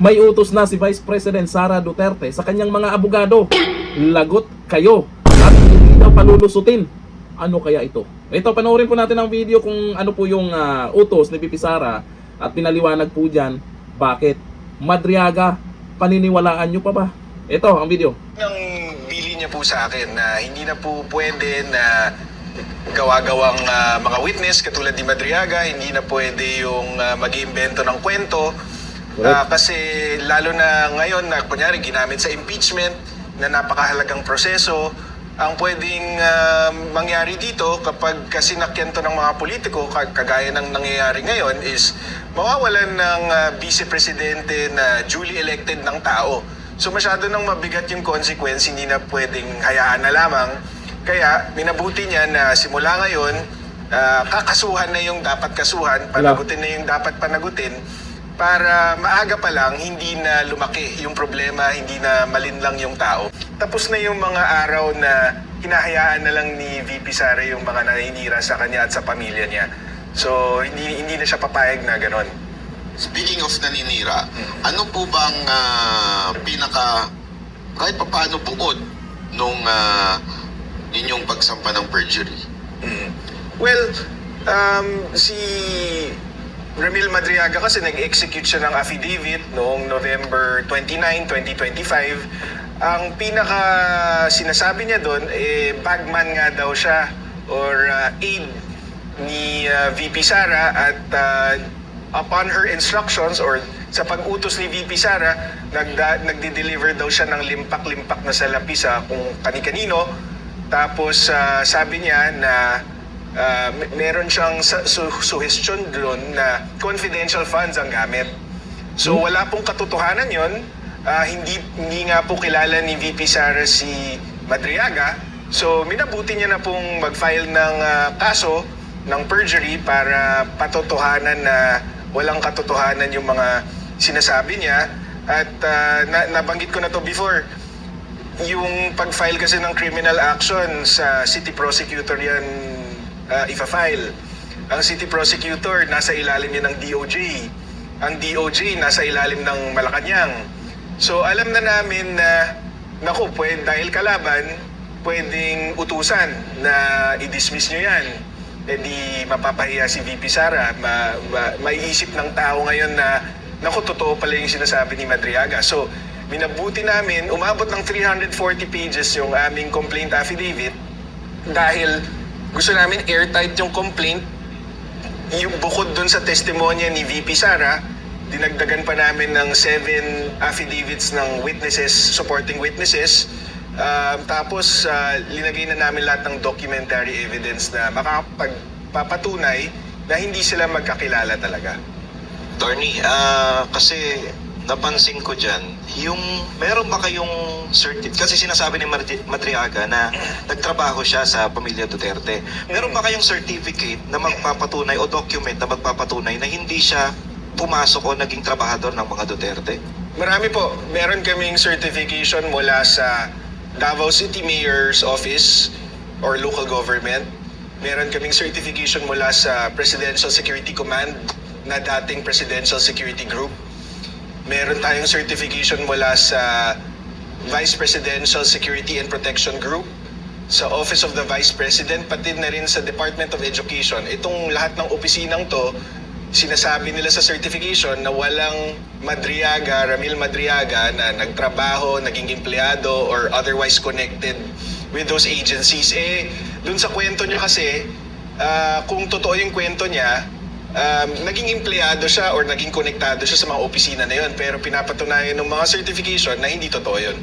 May utos na si Vice President Sara Duterte sa kanyang mga abogado. Lagot kayo at hindi daw palulusutin. Ano kaya ito? Ito, panoorin po natin ang video kung ano po yung utos ni VP Sara at pinaliwanag po dyan bakit. Madriaga, paniniwalaan nyo pa ba? Ito ang video. Ang bili niya po sa akin na hindi na po pwede na gawa-gawang mga witness katulad ni Madriaga, hindi na pwede yung mag-iimbento ng kwento. Kasi lalo na ngayon na kunyari ginamit sa impeachment na napakahalagang proseso, ang pwedeng mangyari dito kapag kasinakyan to ng mga politiko, kagaya ng nangyayari ngayon, is mawawalan ng vice presidente na duly elected ng tao. So masyado nang mabigat yung consequence, hindi na pwedeng hayaan na lamang. Kaya minabuti niya na simula ngayon, kakasuhan na yung dapat kasuhan, panagutin na yung dapat panagutin, para maaga pa lang hindi na lumaki yung problema, hindi na malinlang yung tao. Tapos na yung mga araw na hinahayaan na lang ni VP Sara yung mga naninira sa kanya at sa pamilya niya. So hindi na siya papayag na ganon. Speaking of naninira, ano po bang kahit paano bukod nung inyong pagsampa ng perjury? Well, si Ramil Madriaga kasi nag-execute siya ng affidavit noong November 29, 2025. Ang pinaka sinasabi niya doon, bagman nga daw siya or aide ni VP Sara at upon her instructions or sa pag-utos ni VP Sara, nagde-deliver daw siya ng limpak-limpak na salapi sa kung kani-kanino. Tapos sabi niya na meron siyang suggestion doon na confidential funds ang gamit. So wala pong katotohanan yon. Hindi nga po kilala ni VP Sara si Madriaga. So minabuti niya na pong mag-file ng kaso ng perjury para patotohanan na walang katotohanan yung mga sinasabi niya. At nabanggit ko na to before, yung pag-file kasi ng criminal action sa city prosecutor yan ifa-file. Ang city prosecutor nasa ilalim niya ng DOJ. Ang DOJ nasa ilalim ng Malacanang. So alam na namin na dahil kalaban, pwedeng utusan na i-dismiss nyo yan. Di mapapahiya si VP Sara. Maiisip ng tao ngayon na totoo pala yung sinasabi ni Madriaga. So minabuti namin, umabot ng 340 pages yung aming complaint affidavit dahil gusto namin airtight yung complaint. Yung bukod dun sa testimonya ni VP Sara, dinagdagan pa namin ng 7 affidavits ng witnesses, supporting witnesses. Tapos linagay na namin lahat ng documentary evidence na makapagpapatunay na hindi sila magkakilala talaga. Attorney, kasi napansin ko dyan, meron ba kayong certificate? Kasi sinasabi ni Madriaga na nagtrabaho siya sa pamilya Duterte. Meron ba kayong certificate na magpapatunay o document na magpapatunay na hindi siya pumasok o naging trabahador ng mga Duterte? Marami po. Meron kaming certification mula sa Davao City Mayor's Office or local government. Meron kaming certification mula sa Presidential Security Command na dating Presidential Security Group. Meron tayong certification mula sa Vice Presidential Security and Protection Group, sa Office of the Vice President, pati na rin sa Department of Education. Itong lahat ng opisinang to, sinasabi nila sa certification na walang Ramil Madriaga na nagtrabaho, naging empleyado, or otherwise connected with those agencies. Dun sa kwento niya kasi, kung totoo yung kwento niya, naging empleyado siya or naging konektado siya sa mga opisina na yun, pero pinapatunayan ng mga certification na hindi totoo yun.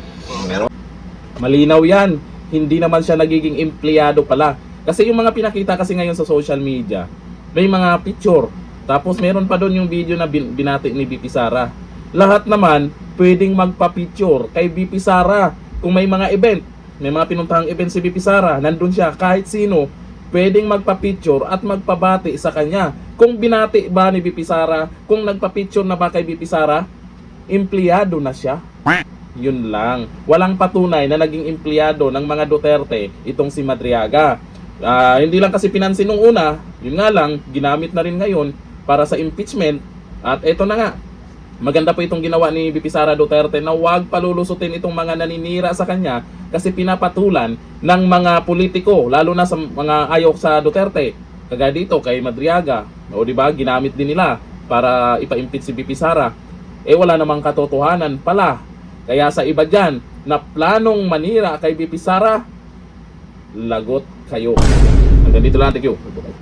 Malinaw yan. Hindi naman siya nagiging empleyado pala. Kasi yung mga pinakita kasi ngayon sa social media, may mga picture. Tapos meron pa doon yung video na binati ni VP Sara. Lahat naman pwedeng magpa-picture kay VP Sara. Kung may mga event, may mga pinuntahang event si VP Sara, nandun siya. Kahit sino pwedeng magpa-picture at magpabati sa kanya. Kung binati ba ni VP Sara, kung nagpa-picture na ba kay VP Sara, empleyado na siya. Yun lang. Walang patunay na naging empleyado ng mga Duterte itong si Madriaga. Hindi lang kasi pinansin nung una, yun nga lang, ginamit na rin ngayon para sa impeachment. At eto na nga, Maganda po itong ginawa ni VP Sara Duterte na huwag palulusutin itong mga naninira sa kanya kasi pinapatulan ng mga politiko, lalo na sa mga ayaw sa Duterte. Kagaya dito kay Madriaga, o di ba, ginamit din nila para ipa-impeach si VP Sara. Wala namang katotohanan pala. Kaya sa iba dyan na planong manira kay VP Sara, lagot kayo. Hanggang dito lang, thank you.